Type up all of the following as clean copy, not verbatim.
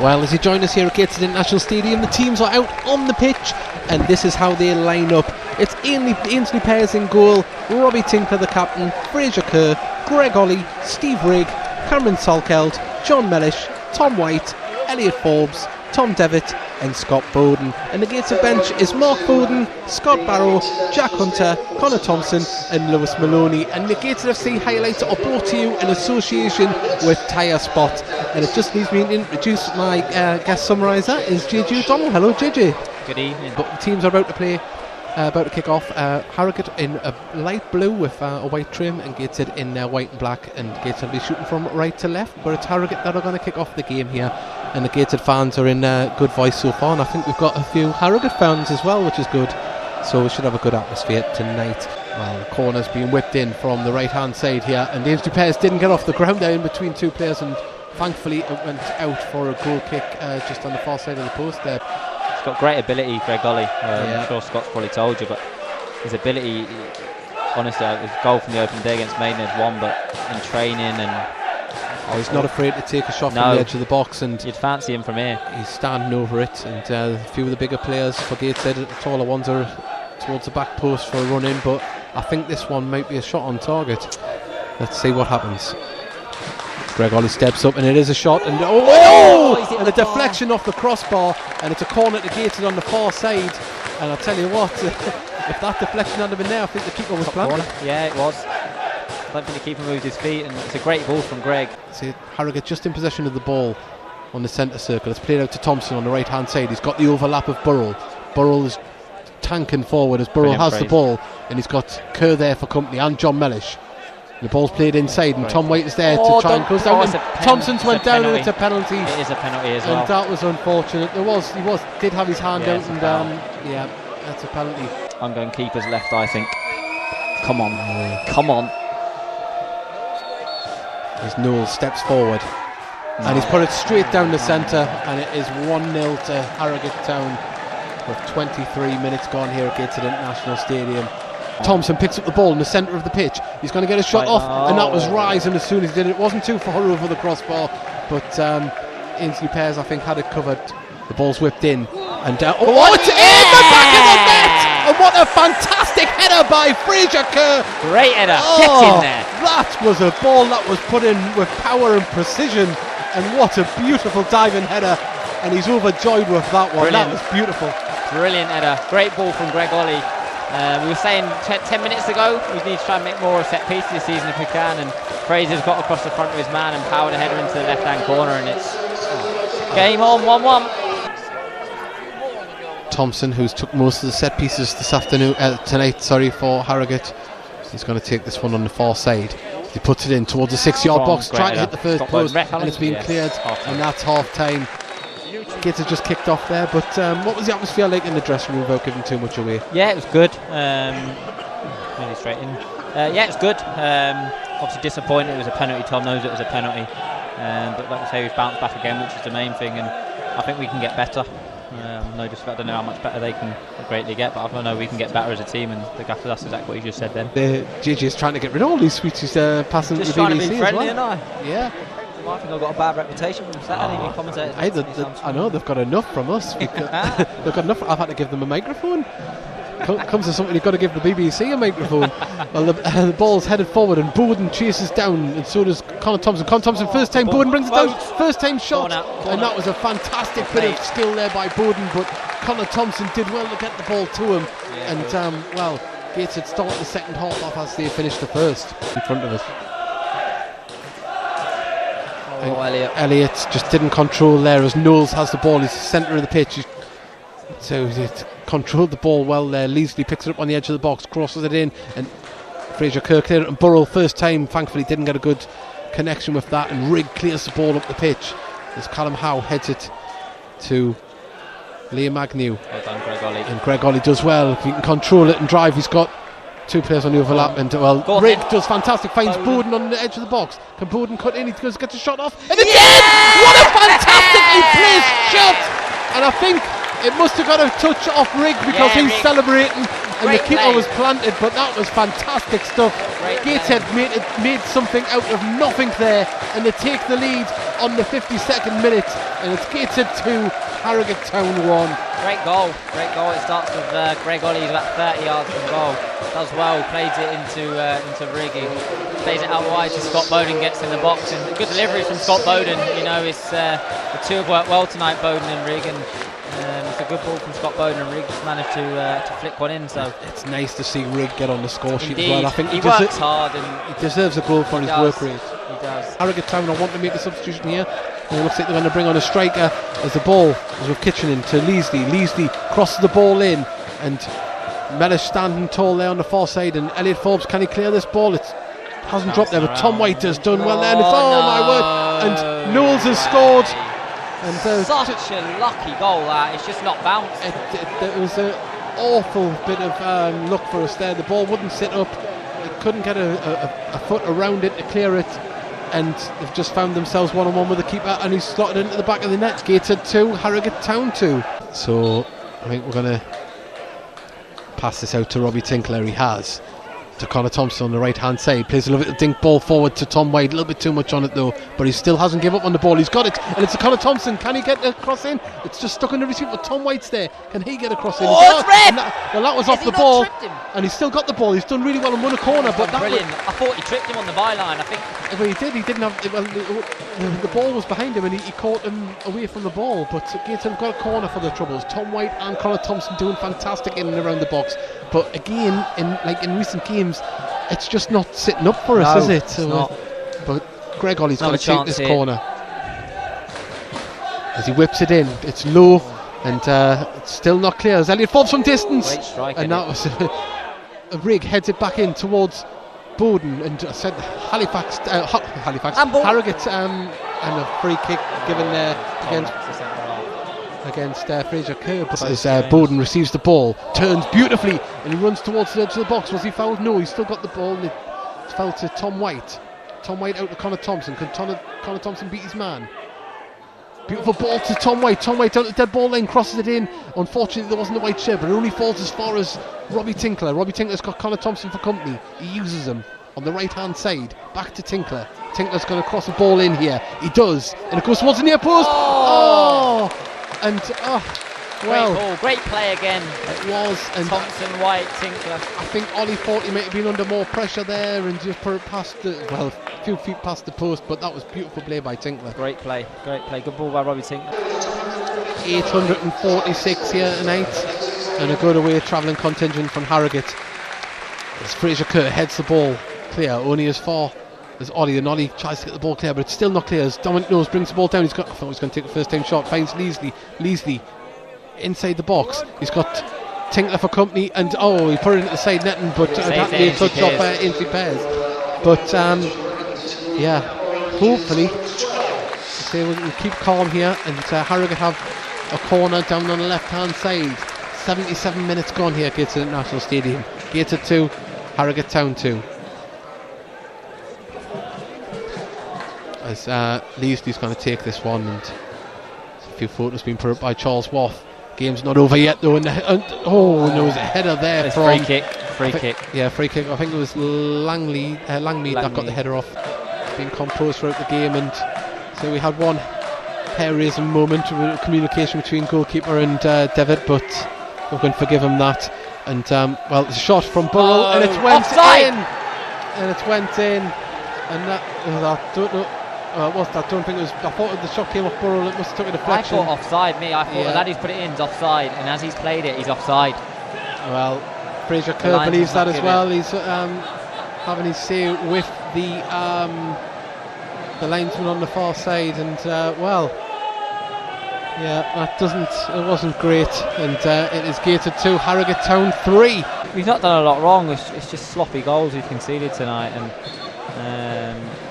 Well, as you join us here at Gateshead International Stadium, the teams are out on the pitch, and this is how they line up. It's Ainsley Pears in goal, Robbie Tinkler the captain, Fraser Kerr, Greg Ollie, Steve Rigg, Cameron Salkeld, John Mellish, Tom White, Elliot Forbes, Tom Devitt and Scott Bowden. And the Gateshead bench is Mark Bowden, Scott Barrow, Jack Hunter, Connor Thompson and Lewis Maloney. And the Gateshead FC highlights are brought to you in association with Tyre Spot. And it just needs me to introduce my guest summariser is JJ O'Donnell. Hello JJ. Good evening. But the teams are about to kick off. Harrogate in a light blue with a white trim, and Gateshead in white and black, and Gateshead will be shooting from right to left, but it's Harrogate that are going to kick off the game here, and the Gateshead fans are in good voice so far, and I think we've got a few Harrogate fans as well, which is good, so we should have a good atmosphere tonight. Well, the corner's being whipped in from the right hand side here, and Ainsley Pears didn't get off the ground there in between two players, and thankfully it went out for a goal kick just on the far side of the post there. He's got great ability, Greg Ollie. I'm sure Scott's probably told you, but his ability, honestly, his goal from the opening day against Maidenhead won, but in training and... he's not afraid to take a shot from the edge of the box, and you'd fancy him from here. He's standing over it, and a few of the bigger players for Gateshead, the taller ones, are towards the back post for a run in, but I think this one might be a shot on target. Let's see what happens. Greg Ollie steps up and it is a shot, and and a deflection off the crossbar, and it's a corner to Gateshead on the far side. And I'll tell you what, if that deflection hadn't been there, I think the keeper was planted. Yeah, it was. I don't think the keeper moved his feet, and it's a great ball from Greg. See, Harrogate just in possession of the ball on the centre circle. It's played out to Thompson on the right hand side. He's got the overlap of Burrell. Burrell is tanking forward as Burrell has the ball, and he's got Kerr there for company and John Mellish. The ball's played inside, and Tom White is there to try and close down. Thompson's went down, and it's a penalty. It is a penalty as well. And that was unfortunate. He did have his hand out, and yeah, that's a penalty. I'm going keeper's left, I think. Come on, come on. As Noel steps forward, and he's put it straight down the centre, and it is 1-0 to Harrogate Town with 23 minutes gone here at Gateshead International Stadium. Thompson picks up the ball in the centre of the pitch. He's going to get a shot off, and that was rising as soon as he did it. It wasn't too far over the crossbar, but Ainsley Pears, I think, had it covered. The ball's whipped in, and it's in the back of the net! And what a fantastic header by Fraser Kerr! Great header, get in there! That was a ball that was put in with power and precision, and what a beautiful diving header! And he's overjoyed with that one. Brilliant. That was beautiful. Brilliant header, great ball from Greg Ollie. We were saying 10 minutes ago we need to try and make more of set pieces this season if we can, and Fraser's got across the front of his man and powered a header into the left hand corner, and it's game on, 1-1. Thompson, who's took most of the set pieces this afternoon tonight for Harrogate, he's going to take this one on the far side. He puts it in towards the 6-yard box, trying to hit the first post, and it's been cleared, and that's half time. Gateshead just kicked off there, but what was the atmosphere like in the dressing room without giving too much away? Yeah, it was good. Really straight in. Yeah, it was good. Obviously disappointed it was a penalty. Tom knows it was a penalty, but like I say, we've bounced back again, which is the main thing, and I think we can get better. I don't know how much better they can greatly get, but I know we can get better as a team, and the gaffer, that's exactly what you just said then. JJ is trying to get rid of all these switches passing just to the BBC trying to be friendly, as well. Yeah. I think I've got a bad reputation from Saturday commentators. I know they've got enough from us. They've got enough. I've had to give them a microphone. Comes to something, you've got to give the BBC a microphone. Well, the ball's headed forward, and Bowden chases down, and so does Connor Thompson. Connor Thompson, first time, Bowden brings it down, first time shot, and that was a fantastic bit of skill there by Bowden, but Connor Thompson did well to get the ball to him, and well, Gateshead started the second half off as they finished the first in front of us. Elliot just didn't control there as Knowles has the ball. He's the centre of the pitch. So he controlled the ball well there. Leasley picks it up on the edge of the box, crosses it in, and Fraser Kerr cleared it. And Burrell, first time, thankfully didn't get a good connection with that. And Rigg clears the ball up the pitch as Callum Howe heads it to Liam Agnew. Well done, Greg Ollie. And Greg Ollie does well. If he can control it and drive, he's got two players on the overlap, and Rigg does fantastic, finds Bowden on the edge of the box. Can Bowden cut in? He gets a shot off, and it's in! What a fantastically placed shot! And I think it must have got a touch off Rigg because he's celebrating, and the keeper was planted, but that was fantastic stuff. Gateshead made something out of nothing there, and they take the lead on the 52nd minute, and it's Gateshead 2, Harrogate Town 1. Great goal. It starts with Greg Ollie, he's about 30 yards from goal. Does well, plays it into Riggy. Plays it out wide to Scott Bowden, gets in the box, and good delivery from Scott Bowden. You know, the two have worked well tonight, Bowden and Rigg, and it's a good ball from Scott Bowden, and Rigg just managed to flick one in. So it's nice to see Rigg get on the score sheet as well. I think he works hard, and he deserves a goal for his work rate. He does. Harrogate Town are wanting to make a substitution here. And it looks like they're going to bring on a striker as the ball is with Kitchenin to Leasley. Leasley crosses the ball in, and Mellish standing tall there on the far side, and Elliot Forbes, can he clear this ball? It hasn't dropped there, but Tom White has done well there, and it's, my word, and Knowles has scored. And such a lucky goal that, it's just not bounced. It was an awful bit of luck for us there. The ball wouldn't sit up, it couldn't get a foot around it to clear it, and they've just found themselves one-on-one with the keeper, and he's slotted into the back of the net. Gateshead 2, Harrogate Town 2. So I think we're going to pass this out to Robbie Tinkler. He has to Connor Thompson on the right hand side, plays a little dink ball forward to Tom White, a little bit too much on it though, but he still hasn't given up on the ball. He's got it, and it's to Connor Thompson. Can he get across in? It's just stuck on the receiver, but Tom White's there. Can he get across in? Oh, it's red! Well, that was off the ball, and he's still got the ball. He's done really well and won a corner, but that brilliant. I thought he tripped him on the byline. I think. Well, he didn't have. Well, the ball was behind him, and he caught him away from the ball. But Gateshead got a corner for the Troubles. Tom White and Connor Thompson doing fantastic in and around the box. But again, in recent games, it's just not sitting up for us, is it? So, not. But Greg Ollie's got to take this corner as he whips it in. It's low, and it's still not clear. As Elliot Forbes from distance, and that was a Rigg heads it back in towards Bowden, and I said Harrogate, and a free kick given there against Fraser Kerr. But as Bowden receives the ball, turns beautifully, and he runs towards the edge of the box. Was he fouled? No, he's still got the ball, and it's fouled to Tom White. Tom White out to Connor Thompson. Can Connor Thompson beat his man? Beautiful ball to Tom White. Tom White out the dead ball line, crosses it in. Unfortunately, there wasn't a white shirt, but it only falls as far as Robbie Tinkler. Robbie Tinkler's got Connor Thompson for company. He uses him on the right hand side. Back to Tinkler. Tinkler's going to cross the ball in here. He does, and it goes towards the near post. Well, great ball, great play again. It was, and Thompson, White, Tinkler. I think Ollie thought he might have been under more pressure there and just put it past a few feet past the post, but that was beautiful play by Tinkler. Great play, good ball by Robbie Tinkler. 846 here tonight, and a good away travelling contingent from Harrogate. As Fraser Kerr heads the ball clear, only as far as Ollie, and Ollie tries to get the ball clear, but it's still not clear as Dominic Knowles brings the ball down. I thought he was going to take the first time shot, finds Leasley inside the box. He's got Tinkler for company, and he put it into the side netting, but that may touch off Ainsley Pears. But hopefully we can keep calm here, and Harrogate have a corner down on the left hand side. 77 minutes gone here, Gateshead National Stadium. Gateshead 2, Harrogate Town 2. As Leasley's going to take this one, and a few photos being put up by Charles Waugh. Game's not over yet though, there was a header there from free kick. Yeah, free kick. I think it was Langmead that got the header off. Being composed throughout the game, and so we had one hair-raising moment of communication between goalkeeper and Devitt, but we're going to forgive him that. And it's a shot from Burrell, and it went in, and that I don't know. I don't think it was. I thought the shot came off Burrell. It must have took a deflection. I thought offside. I thought the lad who's put it in is offside, and as he's played it, he's offside. Well, Fraser Kerr believes that as well. He's having his say with the linesman on the far side, and it wasn't great, and it is Gateshead 2, Harrogate Town 3. We've not done a lot wrong. It's just sloppy goals we've conceded tonight, and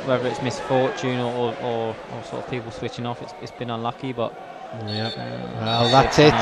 whether it's misfortune or sort of people switching off, it's been unlucky, but that's it.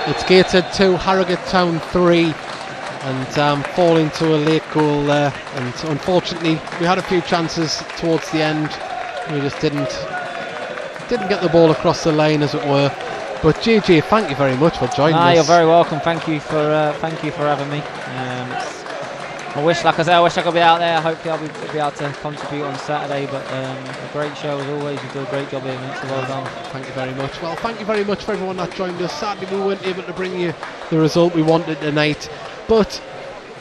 It's Gateshead 2, Harrogate Town 3, and falling to a late goal there, and unfortunately we had a few chances towards the end. We just didn't get the ball across the line, as it were, But JJ, thank you very much for joining us. You're very welcome. Thank you for having me. I wish I could be out there. Hopefully I'll be able to contribute on Saturday, but a great show as always. You do a great job here, mate, so well done. Thank you very much. Well, thank you very much for everyone that joined us. Sadly we weren't able to bring you the result we wanted tonight, but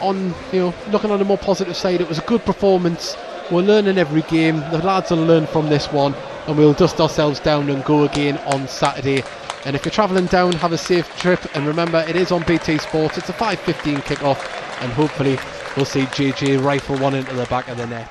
on looking on the more positive side, it was a good performance. We're learning every game. The lads will learn from this one, and we'll dust ourselves down and go again on Saturday. And if you're travelling down, have a safe trip, and remember, it is on BT Sports. It's a 5:15 kick-off, and hopefully we'll see JJ rifle one into the back of the net.